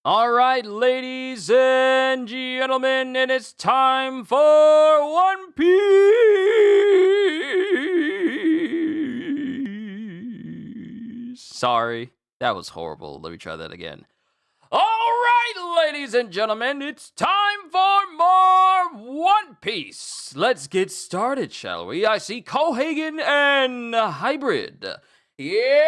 All right, ladies and gentlemen, and it's time for One Piece. Sorry, that was horrible. Let me try that again. All right, ladies and gentlemen, it's time for more One Piece. Let's get started, shall we? I see Cohagen and Hybrid. Yo,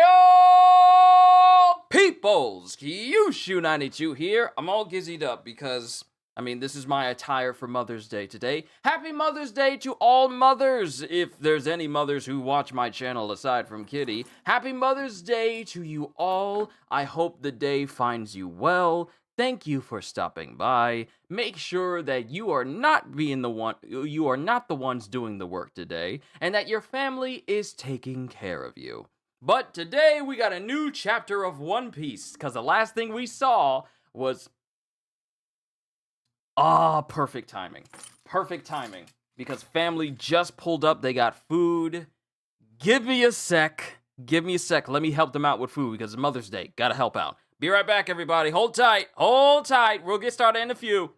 peoples! Qushu92 here. I'm all gizzied up because, this is my attire for Mother's Day today. Happy Mother's Day to all mothers, if there's any mothers who watch my channel aside from Kitty. Happy Mother's Day to you all. I hope the day finds you well. Thank you for stopping by. Make sure that you are not the ones doing the work today, and that your family is taking care of you. But today we got a new chapter of One Piece, because the last thing we saw was... perfect timing. Perfect timing. Because family just pulled up, they got food. Give me a sec. Let me help them out with food, because it's Mother's Day. Gotta help out. Be right back, everybody. Hold tight. We'll get started in a few.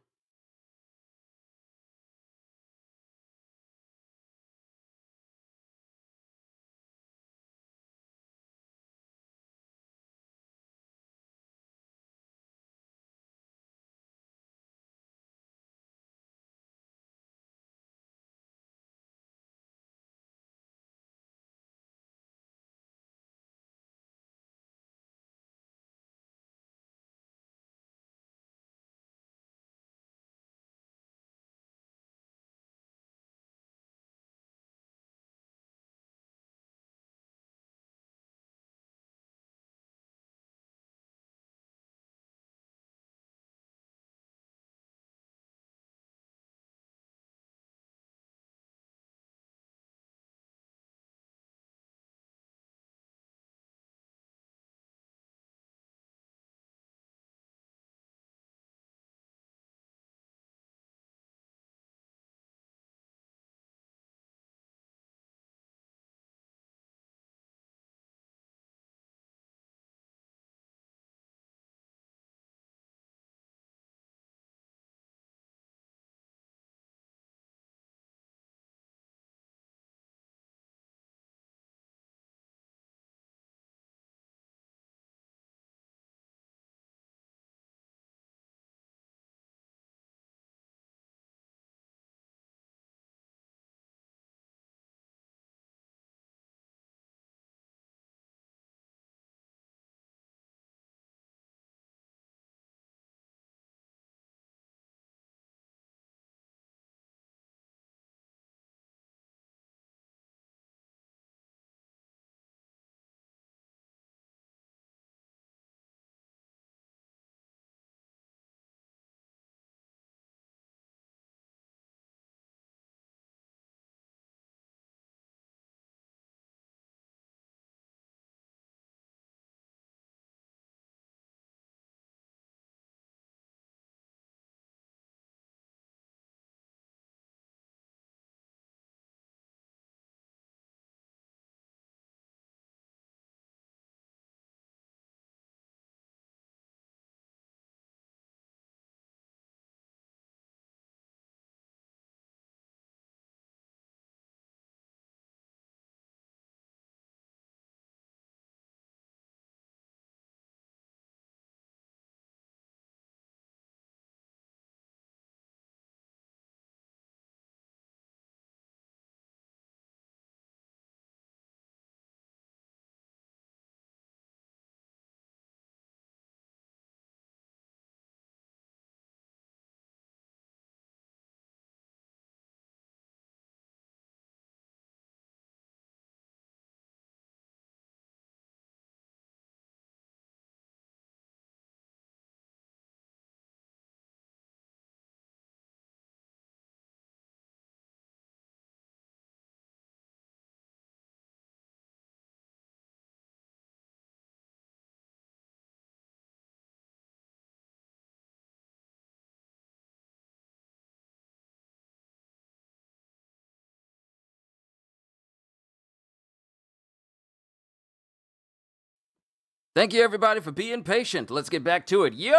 Thank you, everybody, for being patient. Let's get back to it. Yo,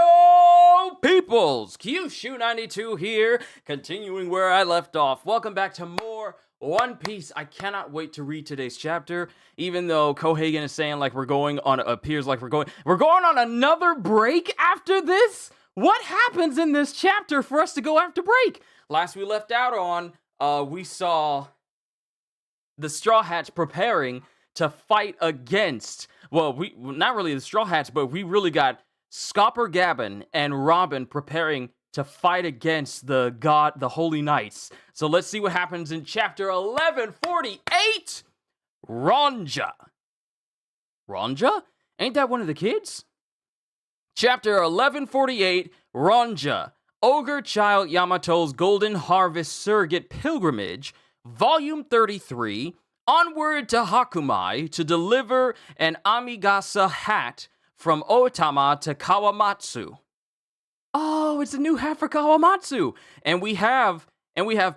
Hello, peoples! Qushu92 here, continuing where I left off. Welcome back to more One Piece. I cannot wait to read today's chapter, even though Kohagen is saying like we're going on another break after this? What happens in this chapter for us to go after break? Last we left out on, we saw the Straw Hats preparing to fight against, not really the Straw Hats, but we really got Scopper Gabbin and Robin preparing to fight against the Holy Knights. So let's see what happens in chapter 1148. Ronja. Ronja? Ain't that one of the kids? Chapter 1148, Ronja. Ogre Child Yamato's Golden Harvest Surrogate Pilgrimage, Volume 33, Onward to Hakumai to deliver an Amigasa hat from Otama to Kawamatsu. Oh, it's a new hat for Kawamatsu. And we have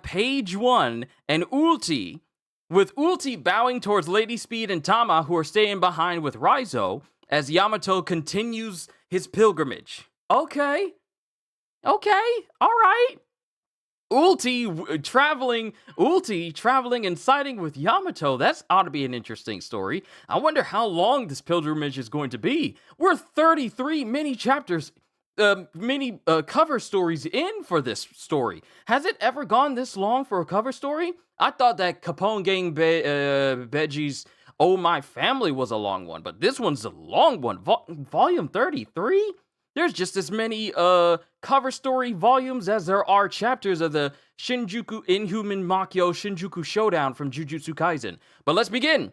page 1 and Ulti, with Ulti bowing towards Lady Speed and Tama, who are staying behind with Raizo as Yamato continues his pilgrimage. Okay, all right. Ulti traveling and siding with Yamato. That's ought to be an interesting story. I wonder how long this pilgrimage is going to be. We're 33 mini chapters, cover stories in for this story. Has it ever gone this long for a cover story? I thought that Capone Gang Beji's Oh My Family was a long one, but this one's a long one. Volume 33? There's just as many cover story volumes as there are chapters of the Shinjuku Inhuman Makyo Shinjuku Showdown from Jujutsu Kaisen. But let's begin.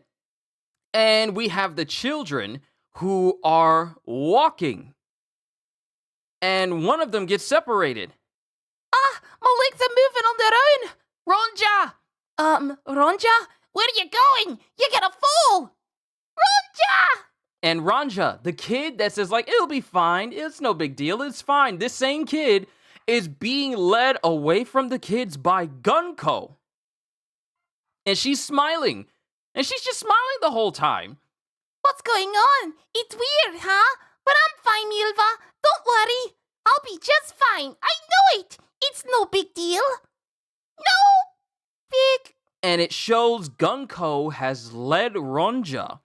And we have the children who are walking. And one of them gets separated. My legs are moving on their own. Ronja? Where are you going? You're gonna fall! Ronja! And Ronja, the kid that says, like, it'll be fine, it's no big deal, it's fine. This same kid is being led away from the kids by Gunko. And she's smiling. And she's just smiling the whole time. What's going on? It's weird, huh? But I'm fine, Milva. Don't worry. I'll be just fine. I know it. It's no big deal. No big. And it shows Gunko has led Ronja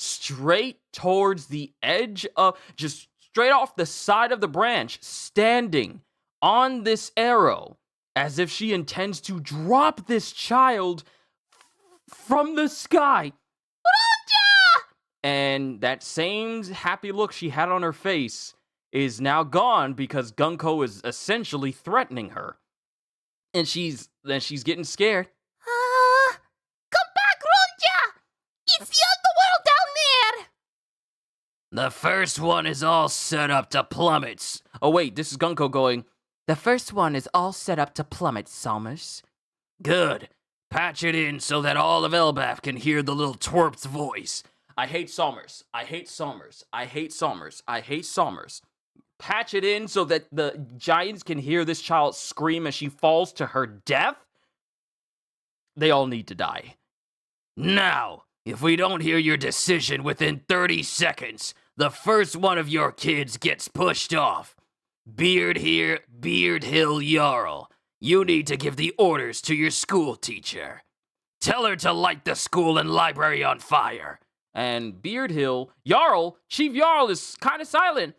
straight towards the edge of, just straight off the side of the branch, standing on this arrow, as if she intends to drop this child from the sky. Ronja! And that same happy look she had on her face is now gone because Gunko is essentially threatening her. And she's getting scared. Come back, Ronja! It's the underworld down there! The first one is all set up to plummet. Oh wait, this is Gunko going, the first one is all set up to plummet, Somers. Good. Patch it in so that all of Elbaf can hear the little twerp's voice. I hate Somers. I hate Somers. I hate Somers. I hate Somers. Patch it in so that the Giants can hear this child scream as she falls to her death. They all need to die. Now, if we don't hear your decision within 30 seconds, the first one of your kids gets pushed off. Beard here, Beard Hill Jarl. You need to give the orders to your school teacher. Tell her to light the school and library on fire. And Beard Hill, Chief Jarl is kind of silent.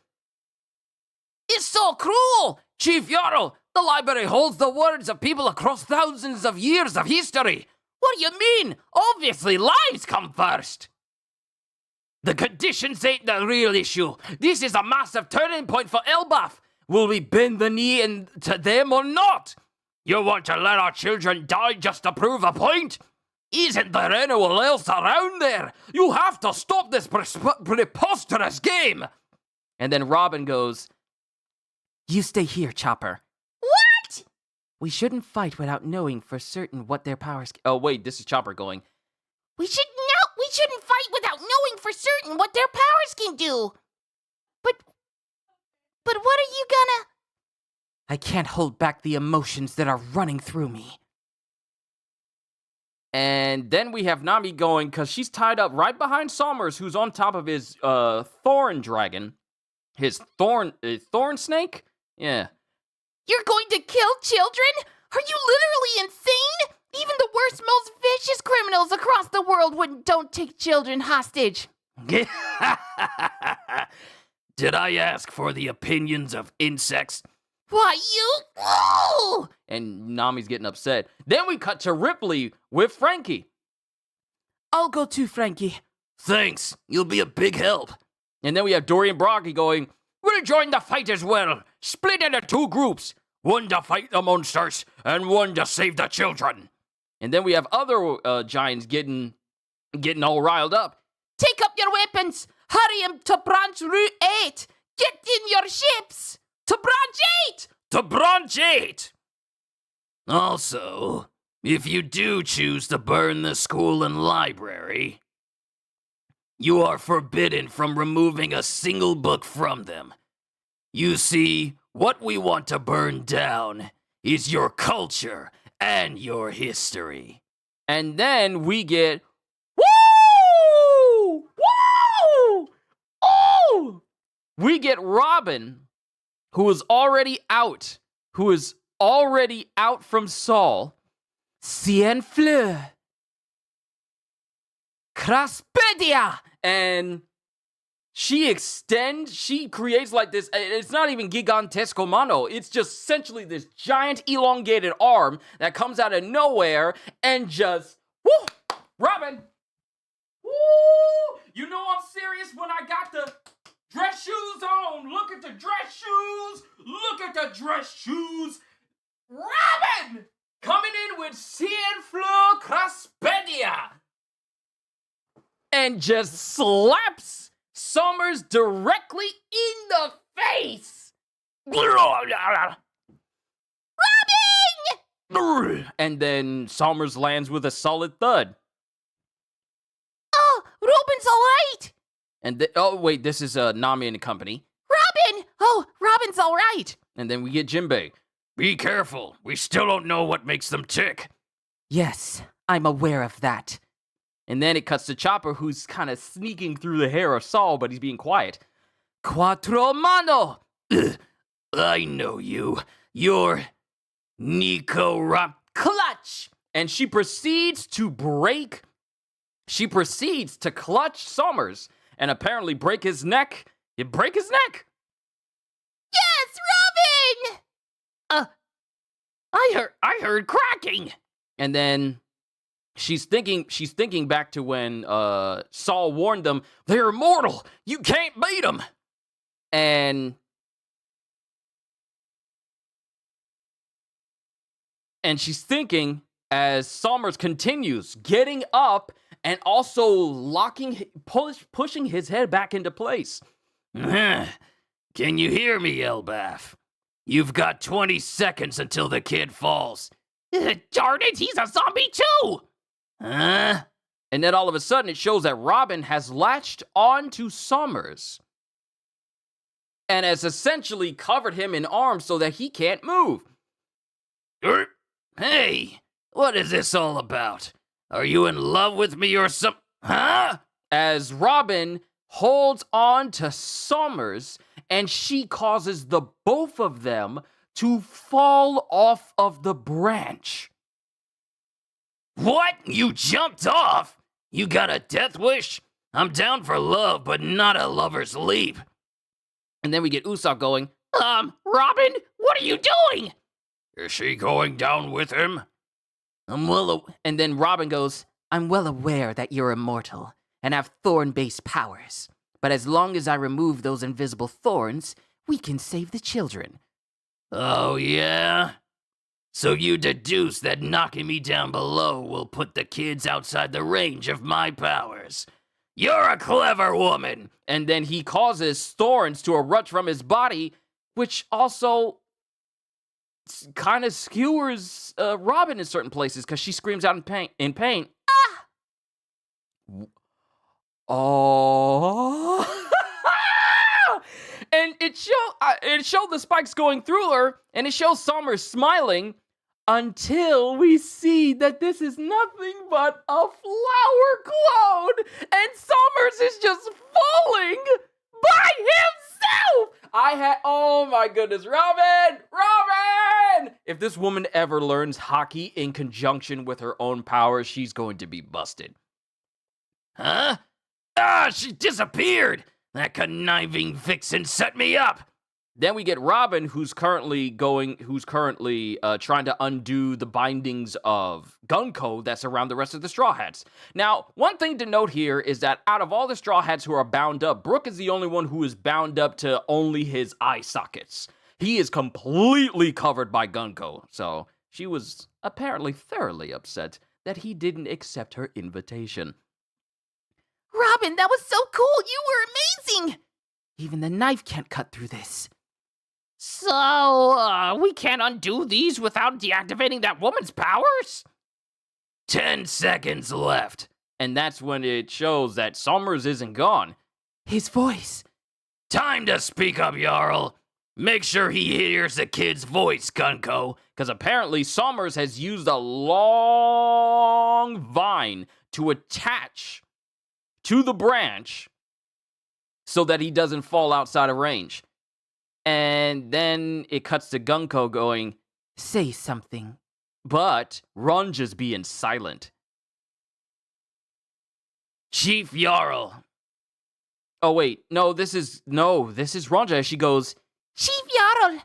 It's so cruel! Chief Jarl, the library holds the words of people across thousands of years of history. What do you mean? Obviously, lives come first. The conditions ain't the real issue. This is a massive turning point for Elbaf. Will we bend the knee to them or not? You want to let our children die just to prove a point? Isn't there anyone else around there? You have to stop this preposterous game. And then Robin goes, you stay here, Chopper. What? We shouldn't fight without knowing for certain what their powers... Oh, wait, this is Chopper going. We shouldn't fight without knowing for certain what their powers can do. But what are you gonna... I can't hold back the emotions that are running through me. And then we have Nami going, because she's tied up right behind Somers, who's on top of his thorn dragon. His thorn snake? Yeah. You're going to kill children? Are you literally insane? Even the worst, most vicious criminals across the world don't take children hostage. Did I ask for the opinions of insects? Why, you? Oh! And Nami's getting upset. Then we cut to Ripley with Frankie. I'll go too, Frankie. Thanks, you'll be a big help. And then we have Dory and Brocky going, we'll join the fight as well. Split into 2 groups. One to fight the monsters, and one to save the children. And then we have other giants getting all riled up. Take up your weapons. Hurry him to branch route 8. Get in your ships. To branch 8. To branch 8! Also, if you do choose to burn the school and library, you are forbidden from removing a single book from them. You see, what we want to burn down is your culture and your history. And then we get, woo! Woo! Oh! We get Robin, who is already out from Saul. Cien fleur. Craspedia! And she creates like this, it's not even gigantesco mano, it's just essentially this giant elongated arm that comes out of nowhere and just, woo, Robin, woo, you know I'm serious when I got the dress shoes on, look at the dress shoes, Robin, coming in with Cien fleur Craspedia, and just slaps Summers directly in the face. Robin! And then Summers lands with a solid thud. Oh, Robin's all right. And wait, this is Nami and the company. Robin! Oh, Robin's all right. And then we get Jinbei. Be careful. We still don't know what makes them tick. Yes, I'm aware of that. And then it cuts to Chopper, who's kind of sneaking through the hair of Saul, but he's being quiet. Quattro mano! I know you. You're Nico Clutch! And she proceeds to clutch Summers and apparently break his neck. Break his neck! Yes, Robin! I heard cracking! And then she's thinking back to when Saul warned them, they're immortal, you can't beat them. And she's thinking as Summers continues getting up and also pushing his head back into place. Can you hear me, Elbaf? You've got 20 seconds until the kid falls. Darn it, he's a zombie too! Huh? And then all of a sudden, it shows that Robin has latched onto Summers and has essentially covered him in arms so that he can't move. Hey, what is this all about? Are you in love with me or some... Huh? As Robin holds on to Summers, and she causes the both of them to fall off of the branch. What? You jumped off? You got a death wish? I'm down for love, but not a lover's leap. And then we get Usopp going, Robin, what are you doing? Is she going down with him? And then Robin goes, I'm well aware that you're immortal and have thorn-based powers. But as long as I remove those invisible thorns, we can save the children. Oh, yeah? So you deduce that knocking me down below will put the kids outside the range of my powers. You're a clever woman! And then he causes thorns to erupt from his body, which also kind of skewers Robin in certain places because she screams out in pain. Ah! Oh. And it showed the spikes going through her, and it shows Summers smiling until we see that this is nothing but a flower clone, and Summers is just falling by No! Oh my goodness, Robin! Robin! If this woman ever learns hockey in conjunction with her own power, she's going to be busted. Huh? Ah, she disappeared! That conniving vixen set me up! Then we get Robin, who's currently trying to undo the bindings of Gunko that's around the rest of the Straw Hats. Now, one thing to note here is that out of all the Straw Hats who are bound up, Brooke is the only one who is bound up to only his eye sockets. He is completely covered by Gunko, so she was apparently thoroughly upset that he didn't accept her invitation. Robin, that was so cool. You were amazing. Even the knife can't cut through this. So, we can't undo these without deactivating that woman's powers? 10 seconds left. And that's when it shows that Somers isn't gone. His voice. Time to speak up, Jarl. Make sure he hears the kid's voice, Gunko. Because apparently Somers has used a long vine to attach to the branch so that he doesn't fall outside of range. And then it cuts to Gunko going, say something. But Ron just being silent. Chief Jarl. Oh, wait. No, this is Ronja. She goes, Chief Jarl,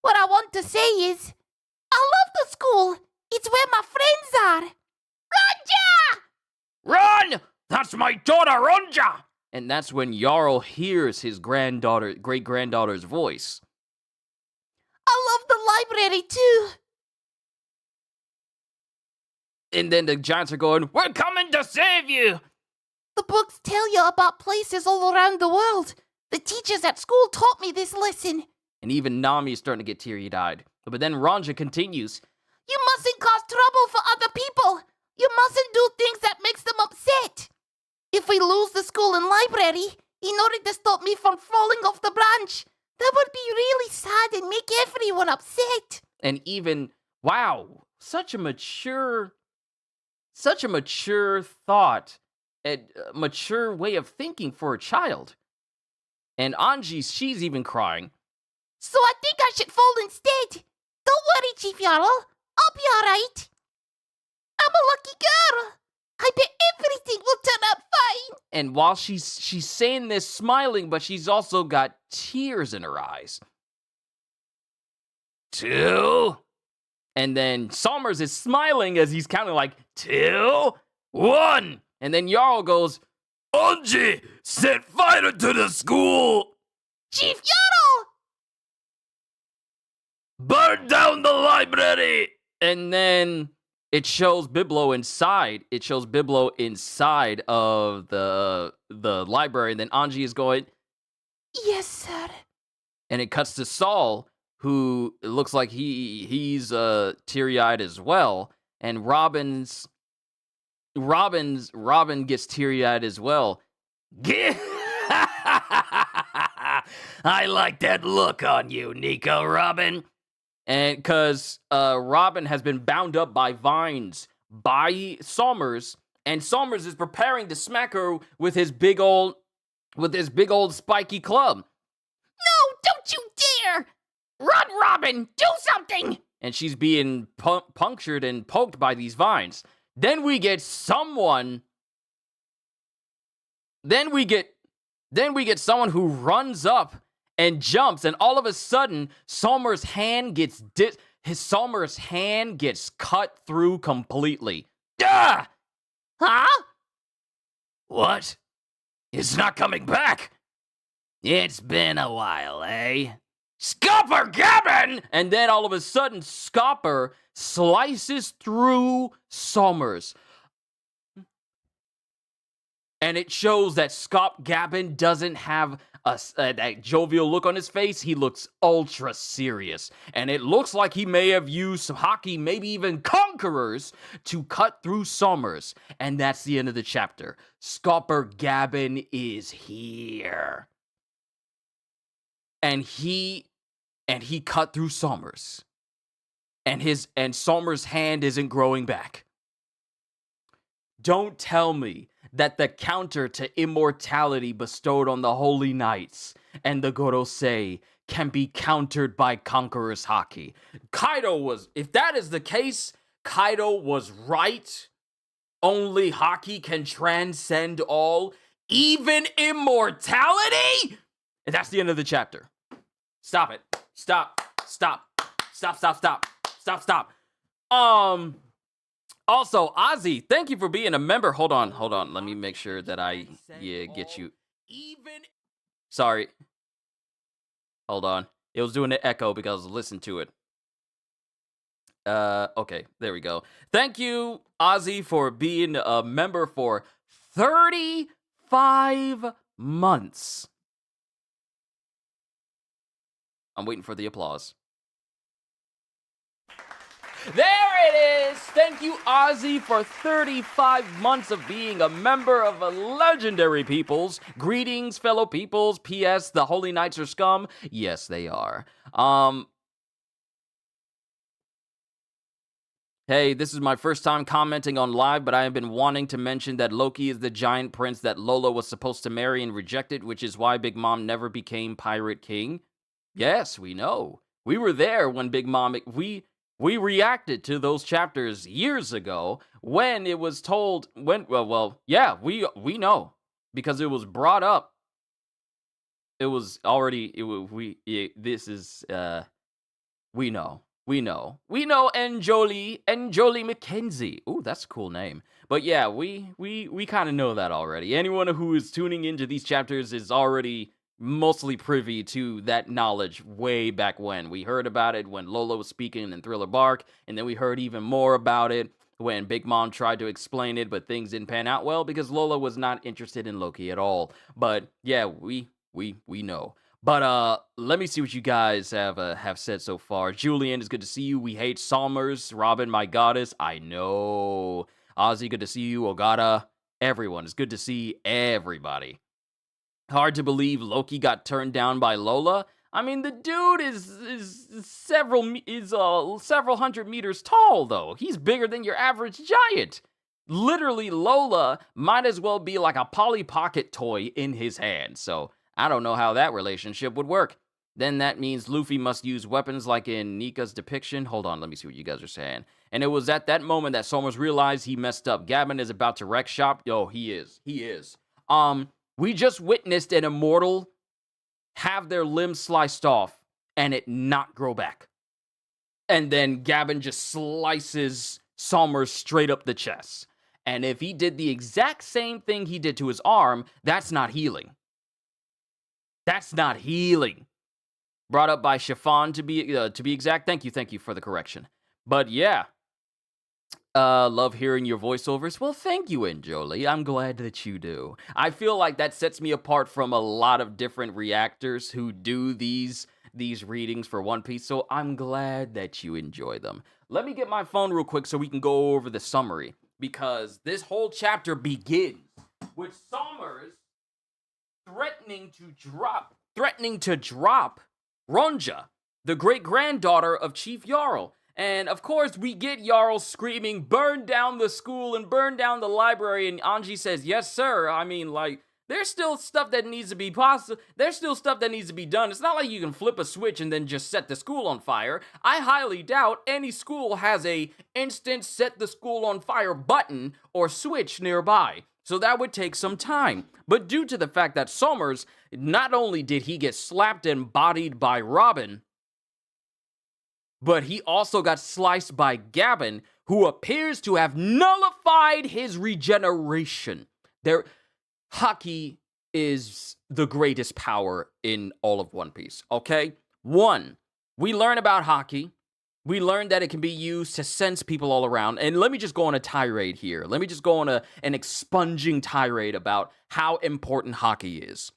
what I want to say is, I love the school. It's where my friends are. Ronja! Run! That's my daughter, Ronja! And that's when Jarl hears his great-granddaughter's voice. I love the library, too. And then the giants are going, we're coming to save you! The books tell you about places all around the world. The teachers at school taught me this lesson. And even Nami is starting to get teary-eyed. But then Ronja continues, You mustn't cause trouble for other people. You mustn't do things that makes them upset. If we lose the school and library, in order to stop me from falling off the branch, that would be really sad and make everyone upset. And even, wow, such a mature thought, a mature way of thinking for a child. And Anji, she's even crying. So I think I should fall instead. Don't worry, Chief Jarl. I'll be alright. I'm a lucky girl. I bet everything will turn out fine. And while she's saying this smiling, but she's also got tears in her eyes. 2. And then Somers is smiling as he's counting like 2, 1. And then Jarl goes, Anji, set fire to the school. Chief Jarl! Burn down the library. And then it shows Biblo inside. It shows Biblo inside of the library. And then Anji is going, Yes, sir. and it cuts to Saul, who looks like he's teary-eyed as well. And Robin gets teary-eyed as well. I like that look on you, Nico Robin. And because Robin has been bound up by vines by Somers, and Somers is preparing to smack her with his big old spiky club. No, don't you dare! Run, Robin! Do something! And she's being punctured and poked by these vines. Then we get someone who runs up and jumps, and all of a sudden, Somers' hand gets cut through completely. Ah! Huh? What? It's not coming back. It's been a while, eh? Scupper Gabbin! And then all of a sudden, Scopper slices through Somers. And it shows that Scott Gabbin doesn't have that jovial look on his face. He looks ultra serious. And it looks like he may have used some hockey, maybe even conquerors, to cut through Somers. And that's the end of the chapter. Scopper Gabbin is here. And he cut through Somers. And Somers' hand isn't growing back. Don't tell me that the counter to immortality bestowed on the Holy Knights and the Gorosei can be countered by Conqueror's Haki. If that is the case, Kaido was right. Only Haki can transcend all, even immortality? And that's the end of the chapter. Stop it. Stop. Also, Ozzy, thank you for being a member. Hold on. Let me make sure that I get you. Sorry. Hold on. It was doing an echo because I listened to it. Okay, there we go. Thank you, Ozzy, for being a member for 35 months. I'm waiting for the applause. There it is! Thank you, Ozzy, for 35 months of being a member of a legendary peoples. Greetings, fellow peoples. P.S. The Holy Knights are scum. Yes, they are. Hey, this is my first time commenting on live, but I have been wanting to mention that Loki is the giant prince that Lola was supposed to marry and rejected, which is why Big Mom never became Pirate King. Yes, we know. We were there when Big Mom... We reacted to those chapters years ago when it was told... we know. Because it was brought up. It was already... We know. We know Njoli Mackenzie. Ooh, that's a cool name. But yeah, we kind of know that already. Anyone who is tuning into these chapters is already mostly privy to that knowledge way back when. We heard about it when Lola was speaking in Thriller Bark, and then we heard even more about it when Big Mom tried to explain it, but things didn't pan out well because Lola was not interested in Loki at all. But yeah, we know. But let me see what you guys have said so far. Julian, it's good to see you. We hate Salmers. Robin, my goddess. I know. Ozzy, good to see you. Ogata, everyone. It's good to see everybody. Hard to believe Loki got turned down by Lola. I mean, the dude is several hundred meters tall, though. He's bigger than your average giant. Literally, Lola might as well be like a Polly Pocket toy in his hand. So I don't know how that relationship would work. Then that means Luffy must use weapons like in Nika's depiction. Hold on, let me see what you guys are saying. And it was at that moment that Somers realized he messed up. Gabin is about to wreck shop. Yo, he is. We just witnessed an immortal have their limbs sliced off and it not grow back. And then Gabin just slices Somers straight up the chest. And if he did the exact same thing he did to his arm, that's not healing. That's not healing. Brought up by Chiffon to be exact. Thank you for the correction. But yeah. Love hearing your voiceovers. Well, thank you, Njoli. I'm glad that you do. I feel like that sets me apart from a lot of different reactors who do these readings for One Piece, so I'm glad that you enjoy them. Let me get my phone real quick so we can go over the summary, because this whole chapter begins with Somers threatening to drop Ronja, the great-granddaughter of Chief Jarl. And, of course, we get Jarl screaming, burn down the school and burn down the library, and Anji says, yes, sir. I mean, like, there's still stuff that needs to be There's still stuff that needs to be done. It's not like you can flip a switch and then just set the school on fire. I highly doubt any school has a instant set the school on fire button or switch nearby. So that would take some time. But due to the fact that Somers, not only did he get slapped and bodied by Robin, but he also got sliced by Gabin, who appears to have nullified his regeneration. Haki is the greatest power in all of One Piece, okay? 1, we learn about Haki. We learned that it can be used to sense people all around. And let me just go on a tirade here. Let me just go on an expunging tirade about how important Haki is.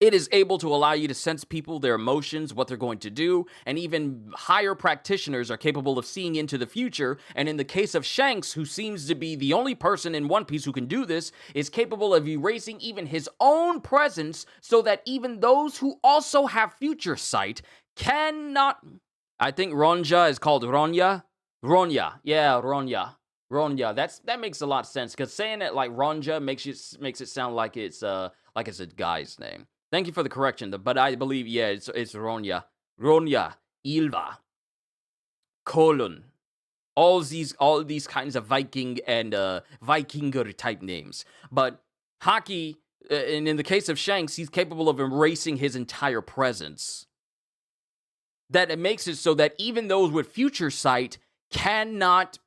It is able to allow you to sense people, their emotions, what they're going to do, and even higher practitioners are capable of seeing into the future, and in the case of Shanks, who seems to be the only person in One Piece who can do this, is capable of erasing even his own presence so that even those who also have future sight cannot... I think Ronja is called Ronya. Ronya. Yeah, Ronya. Ronya. That makes a lot of sense because saying it like Ronja makes it sound like it's a guy's name. Thank you for the correction, but I believe it's Ronya. Ronya, Ilva, Kolun. All these kinds of Viking and Vikinger type names. But Haki, and in the case of Shanks, he's capable of erasing his entire presence. That it makes it so that even those with future sight cannot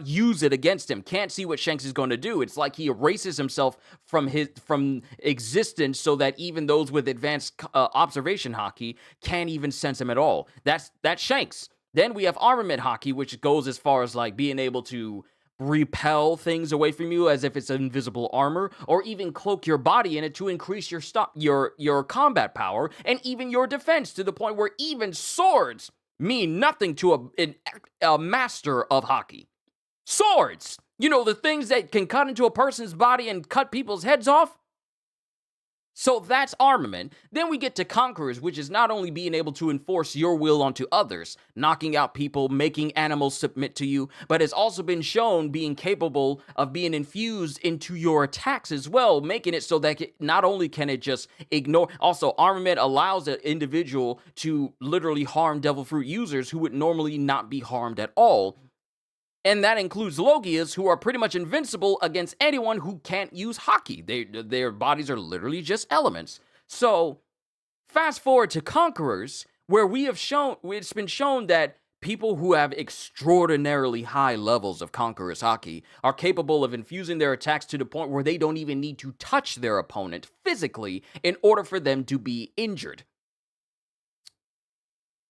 use it against him, can't see what Shanks is going to do. It's like he erases himself from existence so that even those with advanced observation Haki can't even sense him at all. That's Shanks. Then we have armament Haki, which goes as far as like being able to repel things away from you as if it's invisible armor, or even cloak your body in it to increase your combat power and even your defense, to the point where even swords mean nothing to a master of Haki. Swords! You know, the things that can cut into a person's body and cut people's heads off? So that's armament. Then we get to conquerors, which is not only being able to enforce your will onto others, knocking out people, making animals submit to you, but has also been shown being capable of being infused into your attacks as well, making it so that not only can it just ignore, also armament allows an individual to literally harm devil fruit users who would normally not be harmed at all. And that includes Logias, who are pretty much invincible against anyone who can't use Haki. Their bodies are literally just elements. So, fast forward to Conquerors, where it's been shown that people who have extraordinarily high levels of Conqueror's Haki are capable of infusing their attacks to the point where they don't even need to touch their opponent physically in order for them to be injured.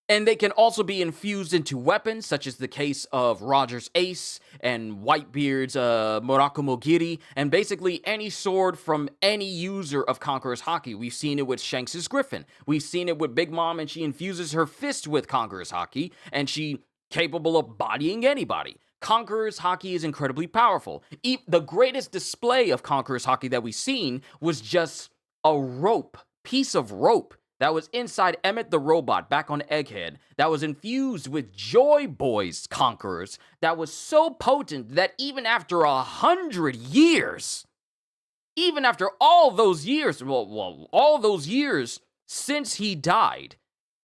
And they can also be infused into weapons, such as the case of Roger's Ace and Whitebeard's Murakumo Giri, and basically any sword from any user of Conqueror's Haki. We've seen it with Shanks' Griffin. We've seen it with Big Mom, and she infuses her fist with Conqueror's Haki, and she's capable of bodying anybody. Conqueror's Haki is incredibly powerful. The greatest display of Conqueror's Haki that we've seen was just a piece of rope that was inside Emmett the Robot back on Egghead, that was infused with Joy Boy's Conquerors, that was so potent that even after 100 years, even after all those years, all those years since he died,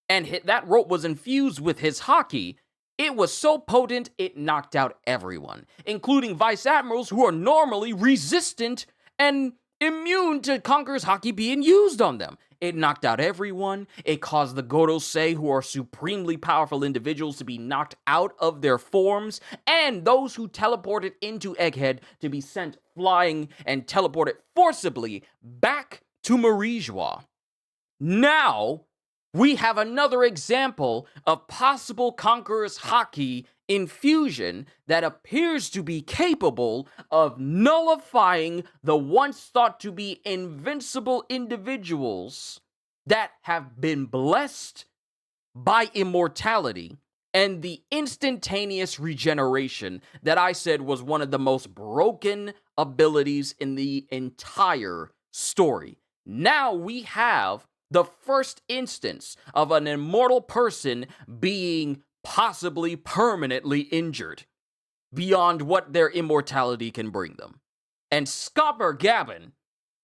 and that rope was infused with his Haki, it was so potent it knocked out everyone, including Vice Admirals who are normally resistant and immune to Conqueror's Haki being used on them. It knocked out everyone. It caused the Gorosei, who are supremely powerful individuals, to be knocked out of their forms, and those who teleported into Egghead to be sent flying and teleported forcibly back to Marijois. Now, we have another example of possible Conqueror's Haki infusion that appears to be capable of nullifying the once thought to be invincible individuals that have been blessed by immortality and the instantaneous regeneration that I said was one of the most broken abilities in the entire story. Now we have the first instance of an immortal person being possibly permanently injured beyond what their immortality can bring them. And Scopper Gavin,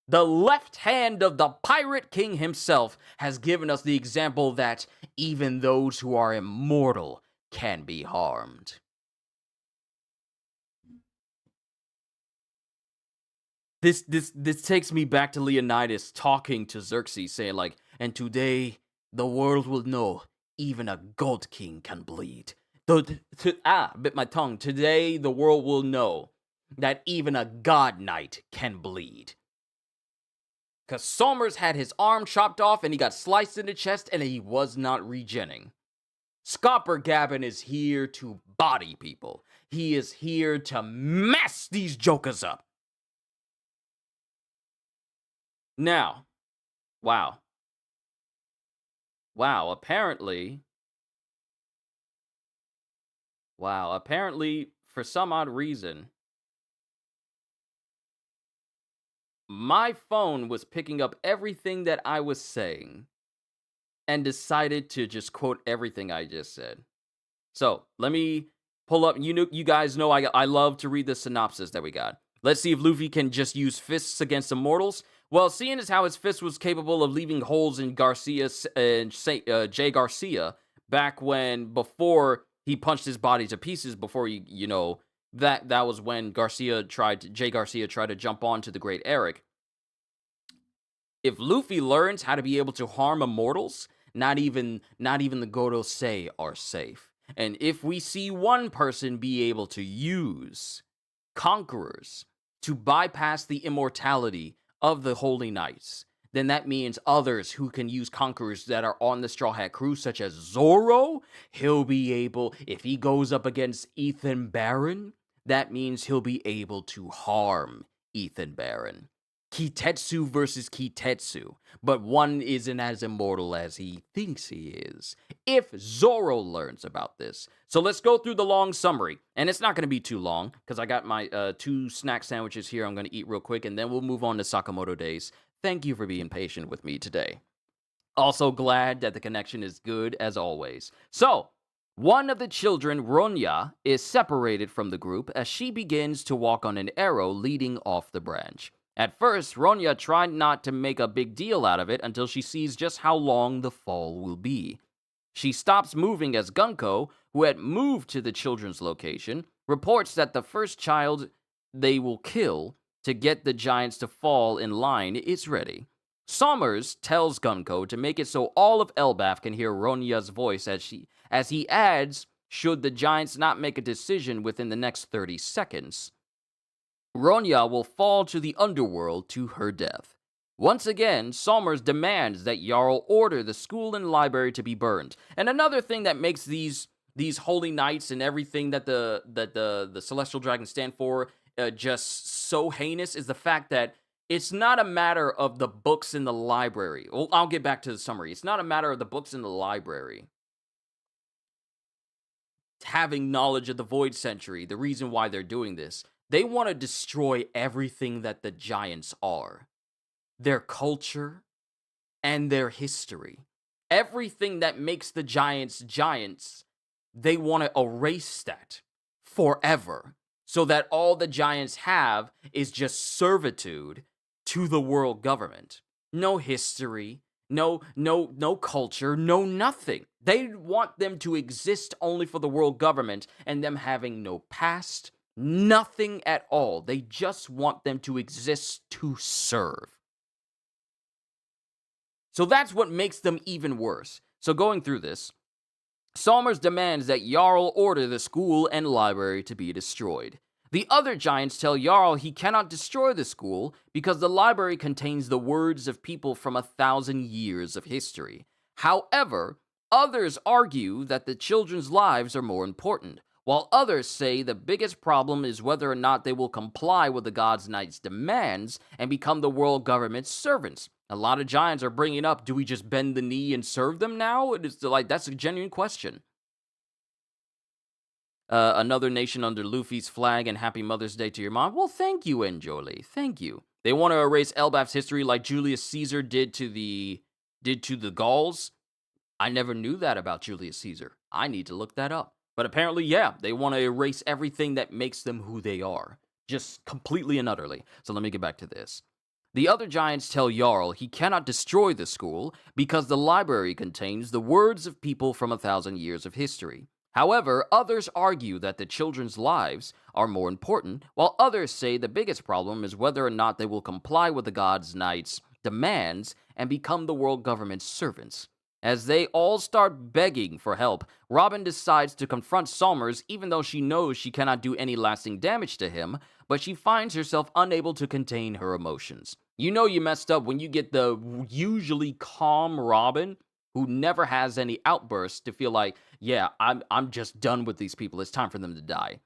the left hand of the Pirate King himself, has given us the example that even those who are immortal can be harmed. This takes me back to Leonidas talking to Xerxes, saying like, and today the world will know even a God King can bleed. Bit my tongue. Today the world will know that even a God Knight can bleed. Because Somers had his arm chopped off and he got sliced in the chest and he was not regenning. Scopper Gavin is here to body people. He is here to mess these jokers up. Now, wow, apparently, for some odd reason, my phone was picking up everything that I was saying and decided to just quote everything I just said. So, let me pull up. You guys know I love to read the synopsis that we got. Let's see if Luffy can just use fists against immortals. Well, seeing as how his fist was capable of leaving holes in Jay Garcia back before he punched his body to pieces, before that was when Jay Garcia tried to jump onto the Great Eric. If Luffy learns how to be able to harm immortals, not even the Gorosei are safe. And if we see one person be able to use conquerors to bypass the immortality of the Holy Knights, then that means others who can use conquerors that are on the Straw Hat crew, such as Zoro, he'll be able, if he goes up against Ethan Barron, that means he'll be able to harm Ethan Barron. Kitetsu versus Kitetsu, but one isn't as immortal as he thinks he is, if Zoro learns about this. So let's go through the long summary, and it's not going to be too long, because I got my 2 snack sandwiches here I'm going to eat real quick, and then we'll move on to Sakamoto Days. Thank you for being patient with me today. Also glad that the connection is good, as always. So, one of the children, Ronya, is separated from the group as she begins to walk on an arrow leading off the branch. At first, Ronya tried not to make a big deal out of it until she sees just how long the fall will be. She stops moving as Gunko, who had moved to the children's location, reports that the first child they will kill to get the giants to fall in line is ready. Somers tells Gunko to make it so all of Elbaf can hear Ronya's voice as he adds, should the giants not make a decision within the next 30 seconds. Ronya will fall to the underworld to her death. Once again, Somers demands that Jarl order the school and library to be burned. And another thing that makes these holy knights and everything that the celestial dragons stand for just so heinous is the fact that it's not a matter of the books in the library. Well, I'll get back to the summary. It's not a matter of the books in the library having knowledge of the Void Century, the reason why they're doing this. They want to destroy everything that the giants are. Their culture and their history. Everything that makes the giants giants, they want to erase that forever. So that all the giants have is just servitude to the world government. No history, no culture, no nothing. They want them to exist only for the world government and them having no past, nothing at all. They just want them to exist to serve. So that's what makes them even worse. So going through this, Somers demands that Jarl order the school and library to be destroyed. The other giants tell Jarl he cannot destroy the school because the library contains the words of people from 1,000 years of history. However, others argue that the children's lives are more important, while others say the biggest problem is whether or not they will comply with the God's Knight's demands and become the world government's servants. A lot of giants are bringing up, do we just bend the knee and serve them now? It's like, that's a genuine question. Another nation under Luffy's flag, and happy Mother's Day to your mom. Well, thank you, Enjoli. Thank you. They want to erase Elbaf's history like Julius Caesar did to the Gauls. I never knew that about Julius Caesar. I need to look that up. But apparently, yeah, they want to erase everything that makes them who they are. Just completely and utterly. So let me get back to this. The other giants tell Jarl he cannot destroy the school because the library contains the words of people from 1,000 years of history. However, others argue that the children's lives are more important, while others say the biggest problem is whether or not they will comply with the God's Knight's demands and become the world government's servants. As they all start begging for help, Robin decides to confront Somers even though she knows she cannot do any lasting damage to him, but she finds herself unable to contain her emotions. You know you messed up when you get the usually calm Robin who never has any outbursts to feel like, yeah, I'm just done with these people. It's time for them to die.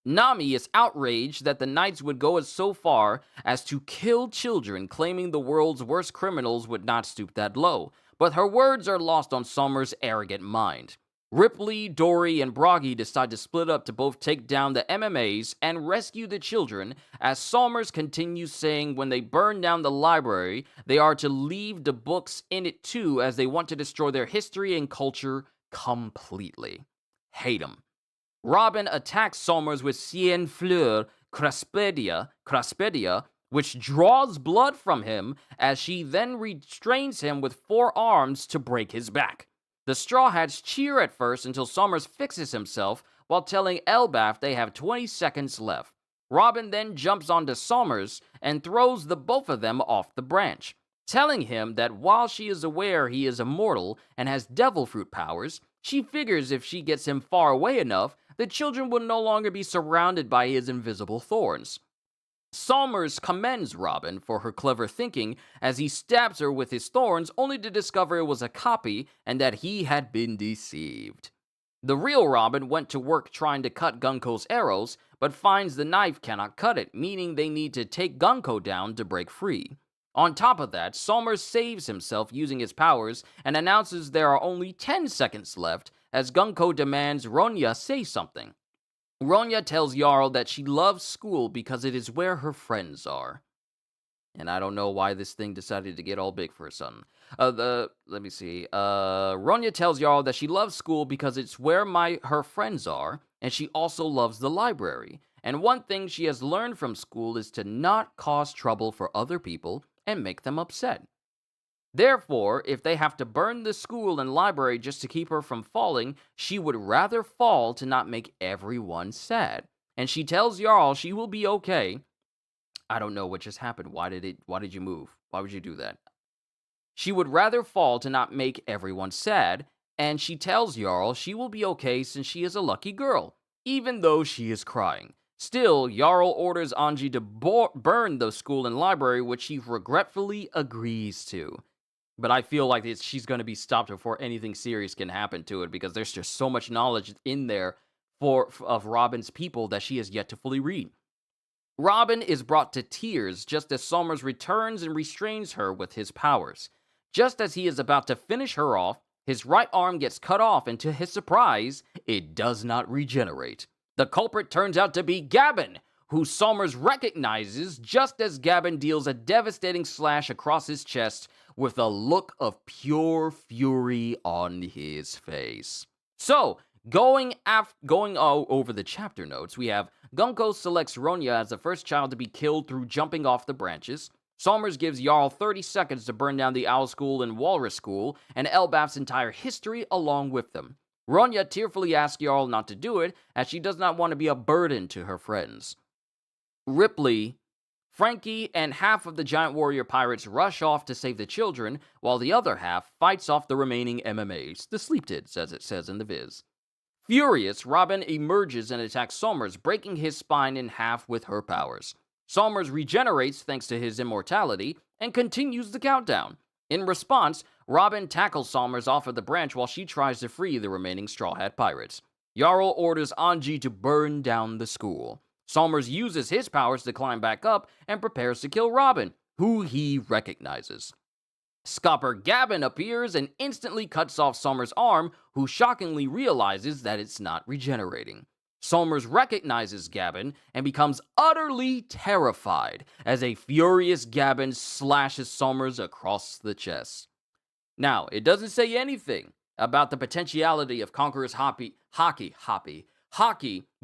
Nami is outraged that the Knights would go so far as to kill children, claiming the world's worst criminals would not stoop that low. But her words are lost on Somers' arrogant mind. Ripley, Dory, and Broggy decide to split up to both take down the MMAs and rescue the children, as Somers continues saying when they burn down the library, they are to leave the books in it too, as they want to destroy their history and culture completely. Hate them. Robin attacks Somers with Cien Fleur Craspedia, which draws blood from him as she then restrains him with 4 arms to break his back. The Straw Hats cheer at first until Somers fixes himself while telling Elbaf they have 20 seconds left. Robin then jumps onto Somers and throws the both of them off the branch, telling him that while she is aware he is immortal and has devil fruit powers, she figures if she gets him far away enough, the children will no longer be surrounded by his invisible thorns. Somers commends Robin for her clever thinking as he stabs her with his thorns only to discover it was a copy and that he had been deceived. The real Robin went to work trying to cut Gunko's arrows, but finds the knife cannot cut it, meaning they need to take Gunko down to break free. On top of that, Somers saves himself using his powers and announces there are only 10 seconds left as Gunko demands Ronya say something. Ronya tells Jarl that she loves school because it is where her friends are. And I don't know why this thing decided to get all big for her son. Let me see. Ronya tells Jarl that she loves school because it's where her friends are, and she also loves the library. And one thing she has learned from school is to not cause trouble for other people and make them upset. Therefore, if they have to burn the school and library just to keep her from falling, she would rather fall to not make everyone sad. And she tells Jarl she will be okay. I don't know what just happened. Why did you move? Why would you do that? She would rather fall to not make everyone sad, and she tells Jarl she will be okay since she is a lucky girl, even though she is crying. Still, Jarl orders Anji to burn the school and library, which she regretfully agrees to. But I feel like she's going to be stopped before anything serious can happen to it because there's just so much knowledge in there of Robin's people that she has yet to fully read. Robin is brought to tears just as Somers returns and restrains her with his powers. Just as he is about to finish her off, his right arm gets cut off, and to his surprise, it does not regenerate. The culprit turns out to be Gabin, who Somers recognizes just as Gabin deals a devastating slash across his chest with a look of pure fury on his face. So, going over the chapter notes, we have Gunko selects Ronya as the first child to be killed through jumping off the branches. Somers gives Jarl 30 seconds to burn down the Owl School and Walrus School, and Elbaf's entire history along with them. Ronya tearfully asks Jarl not to do it, as she does not want to be a burden to her friends. Ripley, Frankie, and half of the giant warrior pirates rush off to save the children, while the other half fights off the remaining MMAs, the Sleep Tids, as it says in the viz. Furious, Robin emerges and attacks Somers, breaking his spine in half with her powers. Somers regenerates thanks to his immortality and continues the countdown. In response, Robin tackles Somers off of the branch while she tries to free the remaining Straw Hat pirates. Jarl orders Anji to burn down the school. Somers uses his powers to climb back up and prepares to kill Robin, who he recognizes. Scupper Gabin appears and instantly cuts off Somers' arm, who shockingly realizes that it's not regenerating. Somers recognizes Gabin and becomes utterly terrified as a furious Gabin slashes Somers across the chest. Now, it doesn't say anything about the potentiality of Conqueror's hockey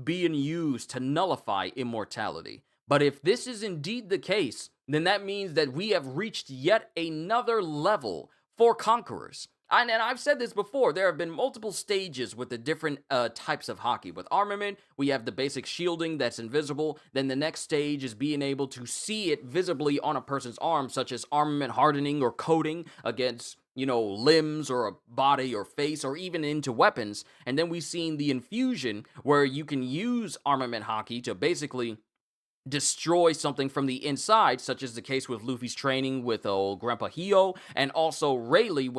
being used to nullify immortality. But if this is indeed the case, then that means that we have reached yet another level for Conquerors. And I've said this before, there have been multiple stages with the different types of hockey. With armament, we have the basic shielding that's invisible. Then the next stage is being able to see it visibly on a person's arm, such as armament hardening or coating against, limbs or a body or face or even into weapons. And then we've seen the infusion where you can use armament hockey to basically destroy something from the inside, such as the case with Luffy's training with old Grandpa Hio, and also Rayleigh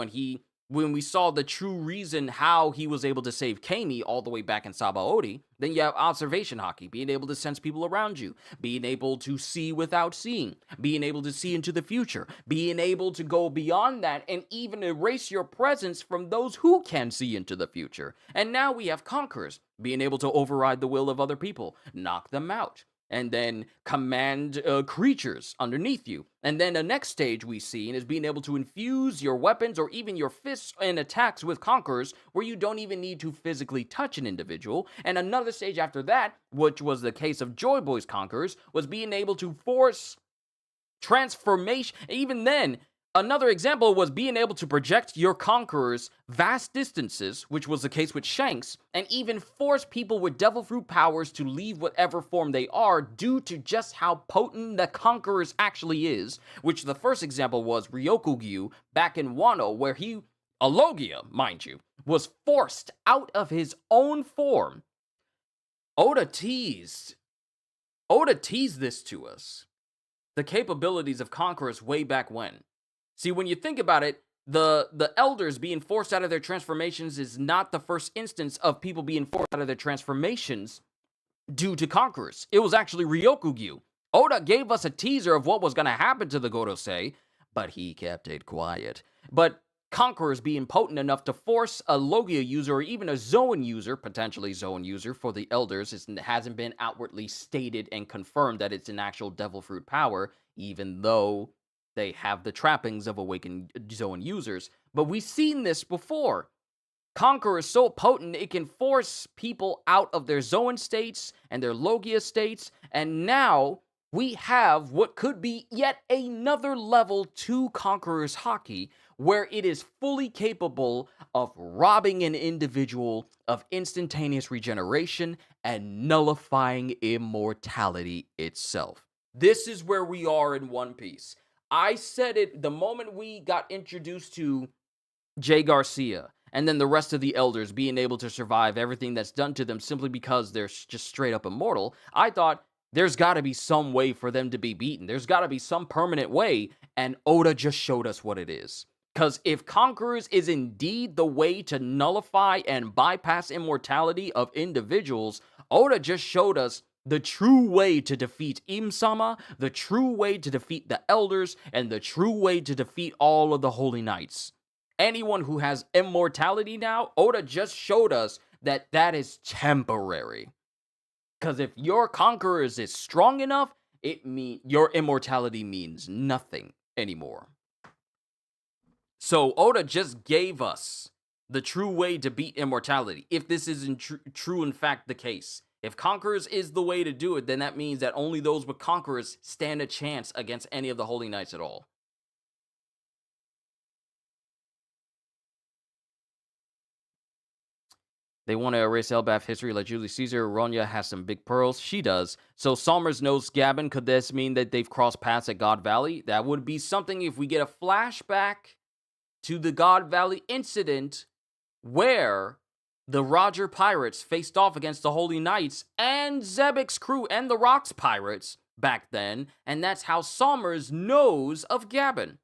when we saw the true reason how he was able to save Kami all the way back in Sabaody. Then you have observation hockey, being able to sense people around you, being able to see without seeing, being able to see into the future, being able to go beyond that and even erase your presence from those who can see into the future. And now we have Conquerors, being able to override the will of other people, knock them out. and then command creatures underneath you. And then the next stage we see is being able to infuse your weapons or even your fists in attacks with conquerors, where you don't even need to physically touch an individual. And another stage after that, which was the case of Joy Boy's conquerors, was being able to force transformation. Even then, another example was being able to project your conquerors vast distances, which was the case with Shanks, and even force people with devil fruit powers to leave whatever form they are due to just how potent the conquerors actually is, which the first example was Ryokugyu back in Wano, where a Logia, mind you, was forced out of his own form. Oda teased this to us. The capabilities of conquerors way back when. See, when you think about it, the elders being forced out of their transformations is not the first instance of people being forced out of their transformations due to conquerors. It was actually Ryokugyu. Oda gave us a teaser of what was going to happen to the Gorosei, but he kept it quiet. But conquerors being potent enough to force a Logia user or even a Zoan user, potentially Zoan user for the elders, it hasn't been outwardly stated and confirmed that it's an actual devil fruit power, even though they have the trappings of awakened Zoan users. But we've seen this before. Conqueror is so potent, it can force people out of their Zoan states and their Logia states, and now we have what could be yet another level to Conqueror's Haki, where it is fully capable of robbing an individual of instantaneous regeneration and nullifying immortality itself. This is where we are in One Piece. I said it the moment we got introduced to Jay Garcia and then the rest of the elders being able to survive everything that's done to them simply because they're just straight up immortal. I thought there's got to be some way for them to be beaten. There's got to be some permanent way, and Oda just showed us what it is. Because if Conquerors is indeed the way to nullify and bypass immortality of individuals, Oda just showed us the true way to defeat Im-sama, the true way to defeat the Elders, and the true way to defeat all of the Holy Knights. Anyone who has immortality now, Oda just showed us that that is temporary. Because if your Conquerors is strong enough, your immortality means nothing anymore. So Oda just gave us the true way to beat immortality, if this is true in fact the case. If Conquerors is the way to do it, then that means that only those with Conquerors stand a chance against any of the Holy Knights at all. They want to erase Elbaf history like Julius Caesar. Ronya has some big pearls. She does. So Somers knows Gabin. Could this mean that they've crossed paths at God Valley? That would be something if we get a flashback to the God Valley incident where the Roger pirates faced off against the Holy Knights and Zebek's crew and the Rocks pirates back then, and that's how Somers knows of Gabin.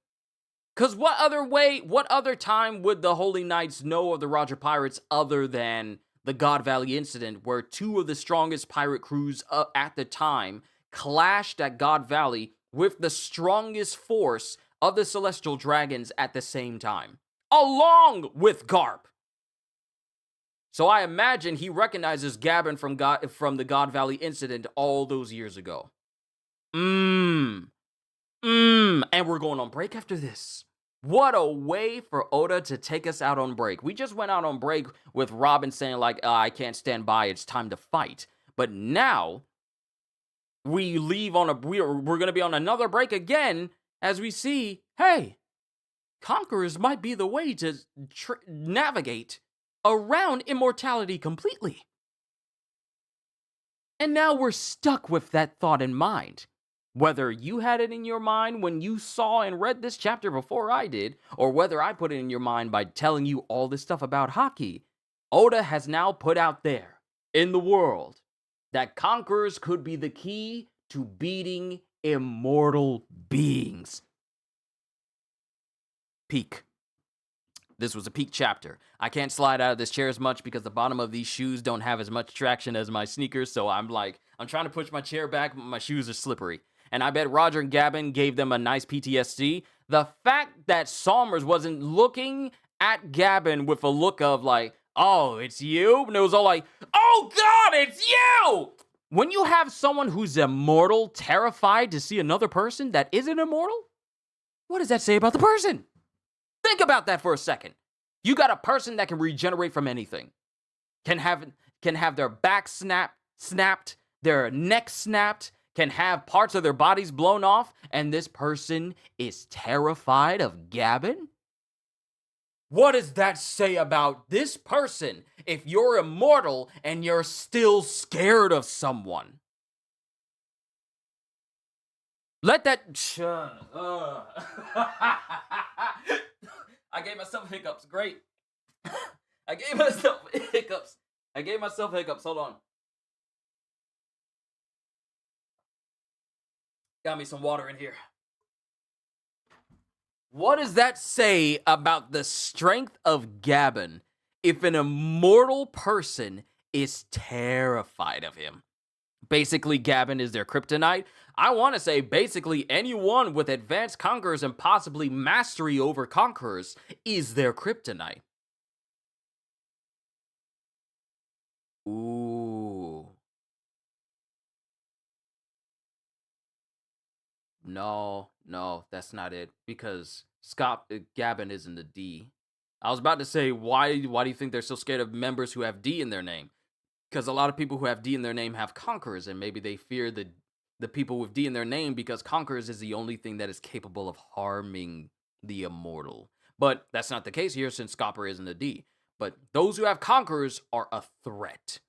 Because what other time would the Holy Knights know of the Roger pirates other than the God Valley incident, where two of the strongest pirate crews at the time clashed at God Valley with the strongest force of the Celestial Dragons at the same time, along with Garp. So I imagine he recognizes Gabin from the God Valley incident all those years ago. And we're going on break after this. What a way for Oda to take us out on break. We just went out on break with Robin saying like, I can't stand by, it's time to fight. But now we leave on we're going to be on another break again as we see, hey, Conquerors might be the way to navigate around immortality completely. And now we're stuck with that thought in mind. Whether you had it in your mind when you saw and read this chapter before I did, or whether I put it in your mind by telling you all this stuff about Haki, Oda has now put out there in the world that Conquerors could be the key to beating immortal beings. Peak. This was a peak chapter. I can't slide out of this chair as much because the bottom of these shoes don't have as much traction as my sneakers, so I'm trying to push my chair back, but my shoes are slippery. And I bet Roger and Gabin gave them a nice PTSD. The fact that Somers wasn't looking at Gabin with a look of like, oh, it's you? And it was all like, oh God, it's you! When you have someone who's immortal terrified to see another person that isn't immortal, what does that say about the person? Think about that for a second. You got a person that can regenerate from anything, can have their back snapped, their neck snapped, can have parts of their bodies blown off, and this person is terrified of Gavin? What does that say about this person if you're immortal and you're still scared of someone? Let that... I gave myself hiccups. Great. I gave myself hiccups. Hold on. Got me some water in here. What does that say about the strength of Gavin if an immortal person is terrified of him? Basically, Gavin is their kryptonite. I want to say basically anyone with advanced conquerors and possibly mastery over conquerors is their kryptonite. Ooh. No, that's not it. Because Gavin isn't a D. I was about to say, why do you think they're so scared of members who have D in their name? Because a lot of people who have D in their name have conquerors, and maybe they fear the people with D in their name because conquerors is the only thing that is capable of harming the immortal. But that's not the case here since Scopper isn't a D. But those who have conquerors are a threat.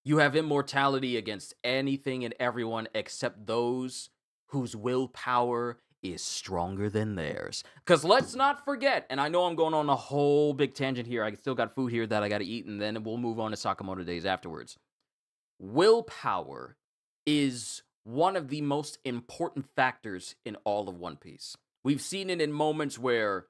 You have immortality against anything and everyone except those whose willpower is stronger than theirs. Because let's not forget, and I know I'm going on a whole big tangent here. I still got food here that I got to eat, and then we'll move on to Sakamoto Days afterwards. Willpower is one of the most important factors in all of One Piece. We've seen it in moments where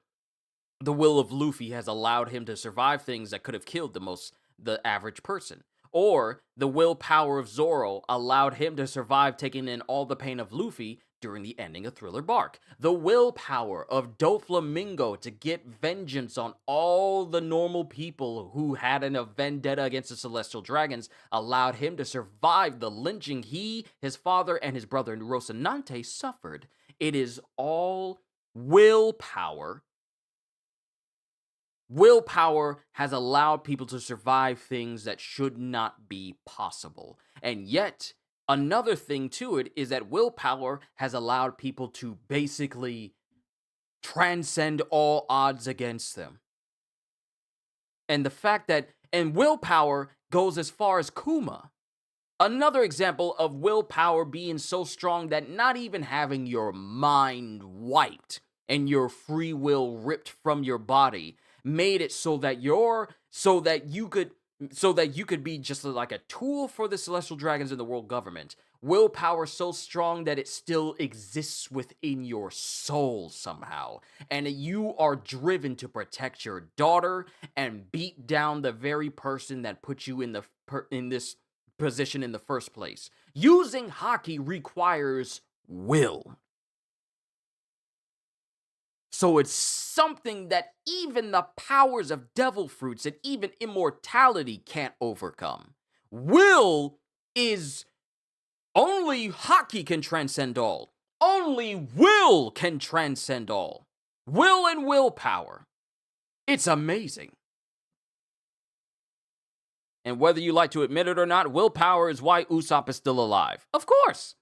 the will of Luffy has allowed him to survive things that could have killed the average person. Or the willpower of Zoro allowed him to survive taking in all the pain of Luffy during the ending of Thriller Bark. The willpower of Doflamingo to get vengeance on all the normal people who had a vendetta against the Celestial Dragons allowed him to survive the lynching he, his father, and his brother Rocinante suffered. It is all willpower. Willpower has allowed people to survive things that should not be possible. And yet, another thing to it is that willpower has allowed people to basically transcend all odds against them. And the fact that, and willpower goes as far as Kuma. Another example of willpower being so strong that not even having your mind wiped and your free will ripped from your body made it so that you could be just like a tool for the Celestial Dragons and the world government. Willpower so strong that it still exists within your soul somehow, and you are driven to protect your daughter and beat down the very person that put you in this position in the first place. Using haki requires will. So it's something that even the powers of devil fruits and even immortality can't overcome. Will is only haki can transcend all. Only will can transcend all. Will and willpower. It's amazing. And whether you like to admit it or not, willpower is why Usopp is still alive. Of course.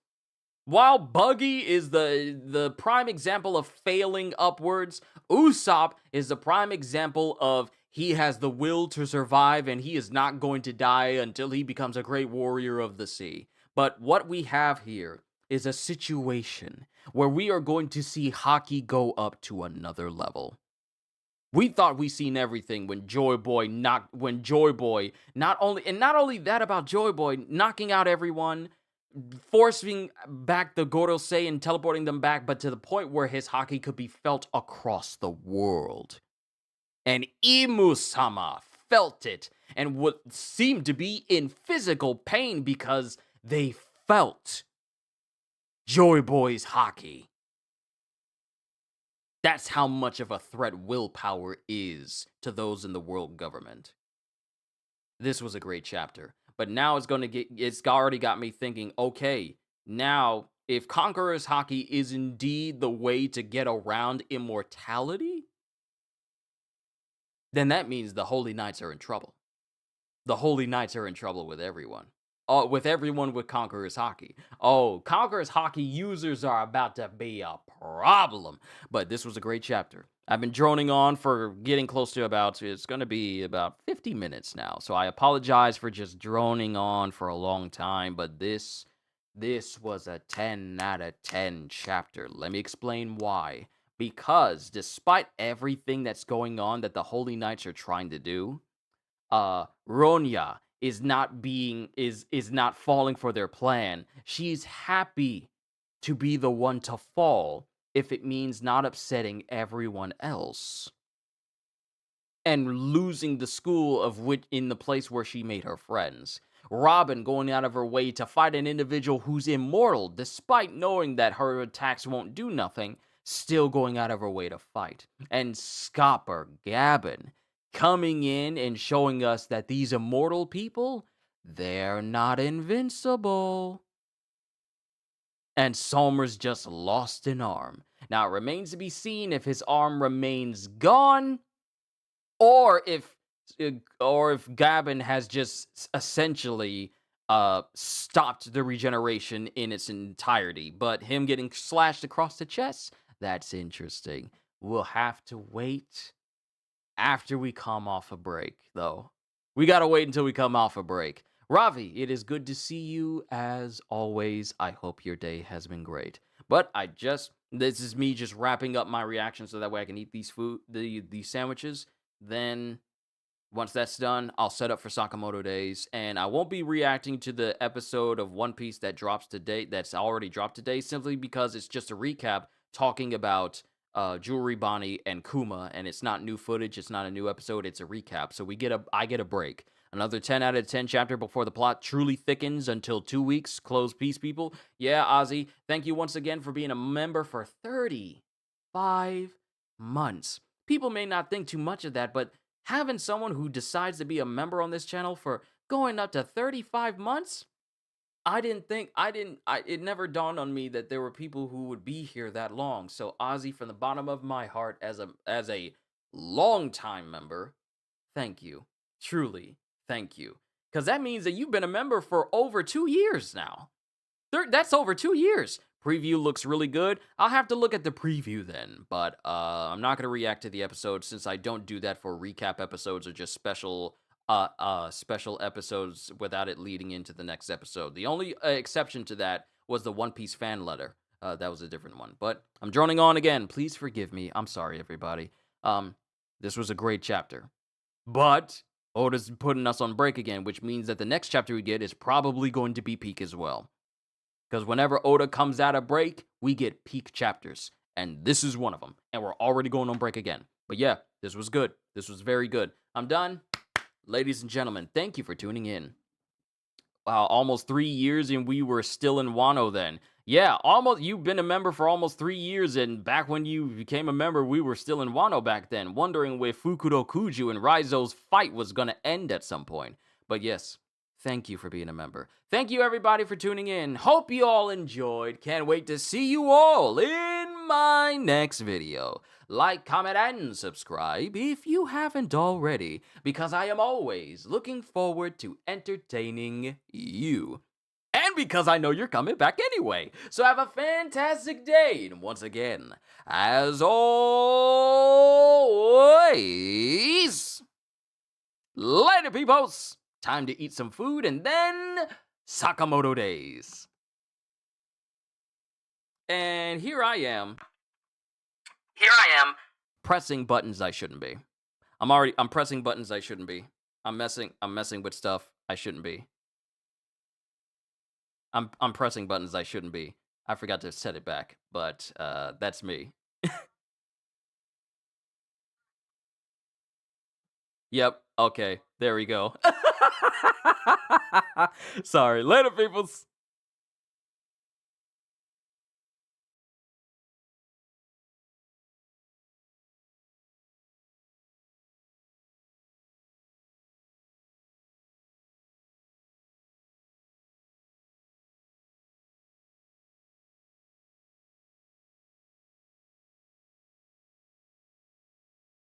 While Buggy is the prime example of failing upwards, Usopp is the prime example of he has the will to survive and he is not going to die until he becomes a great warrior of the sea. But what we have here is a situation where we are going to see haki go up to another level. We thought we seen everything when Joy Boy, not only that about Joy Boy knocking out everyone, forcing back the Gorosei and teleporting them back, but to the point where his haki could be felt across the world. And Imu-sama felt it and would seem to be in physical pain because they felt Joy Boy's haki. That's how much of a threat willpower is to those in the world government. This was a great chapter. But now it's already got me thinking, okay, now if Conqueror's Hockey is indeed the way to get around immortality, then that means the Holy Knights are in trouble. The Holy Knights are in trouble with everyone. With everyone with Conqueror's Hockey. Oh, Conqueror's Hockey users are about to be a problem. But this was a great chapter. I've been droning on for getting close to it's going to be about 50 minutes now. So I apologize for just droning on for a long time, but this was a 10 out of 10 chapter. Let me explain why. Because despite everything that's going on that the Holy Knights are trying to do, Ronya is not falling for their plan. She's happy to be the one to fall if it means not upsetting everyone else and losing the school in the place where she made her friends. Robin going out of her way to fight an individual who's immortal despite knowing that her attacks won't do nothing, still going out of her way to fight. And Scopper Gavin coming in and showing us that these immortal people, they're not invincible. And Somers just lost an arm. Now, it remains to be seen if his arm remains gone, or if Gavin has just essentially stopped the regeneration in its entirety. But him getting slashed across the chest, that's interesting. We'll have to wait after we come off a break, though. We gotta wait until we come off a break. Ravi, it is good to see you as always. I hope your day has been great. But this is me just wrapping up my reaction so that way I can eat these sandwiches. Then once that's done, I'll set up for Sakamoto Days, and I won't be reacting to the episode of One Piece that's already dropped today, simply because it's just a recap talking about Jewelry Bonnie and Kuma, and it's not new footage, it's not a new episode, it's a recap. So I get a break. Another 10 out of 10 chapter before the plot truly thickens until 2 weeks. Close peace, people. Yeah, Ozzy, thank you once again for being a member for 35 months. People may not think too much of that, but having someone who decides to be a member on this channel for going up to 35 months, it never dawned on me that there were people who would be here that long. So Ozzy, from the bottom of my heart, as a long-time member, thank you. Truly, thank you. Because that means that you've been a member for over 2 years now. That's over 2 years. Preview looks really good. I'll have to look at the preview then, but I'm not going to react to the episode since I don't do that for recap episodes or just special episodes without it leading into the next episode. The only exception to that was the One Piece fan letter. That was a different one, but I'm droning on again. Please forgive me. I'm sorry, everybody. This was a great chapter, but Oda's putting us on break again, which means that the next chapter we get is probably going to be peak as well. Because whenever Oda comes out of break, we get peak chapters. And this is one of them. And we're already going on break again. But yeah, this was good. This was very good. I'm done. Ladies and gentlemen, thank you for tuning in. Wow, almost 3 years and we were still in Wano then. Yeah, you've been a member for almost 3 years, and back when you became a member, we were still in Wano back then, wondering where Fukuro Kuju and Raizo's fight was going to end at some point. But yes, thank you for being a member. Thank you, everybody, for tuning in. Hope you all enjoyed. Can't wait to see you all in my next video. Like, comment, and subscribe if you haven't already, because I am always looking forward to entertaining you. And because I know you're coming back anyway. So have a fantastic day. And once again, as always, later, peoples. Time to eat some food and then Sakamoto Days. And here I am. Pressing buttons I shouldn't be. I'm pressing buttons I shouldn't be. I'm messing with stuff I shouldn't be. I'm pressing buttons I shouldn't be. I forgot to set it back, but that's me. Yep, okay, there we go. Sorry, later, peoples.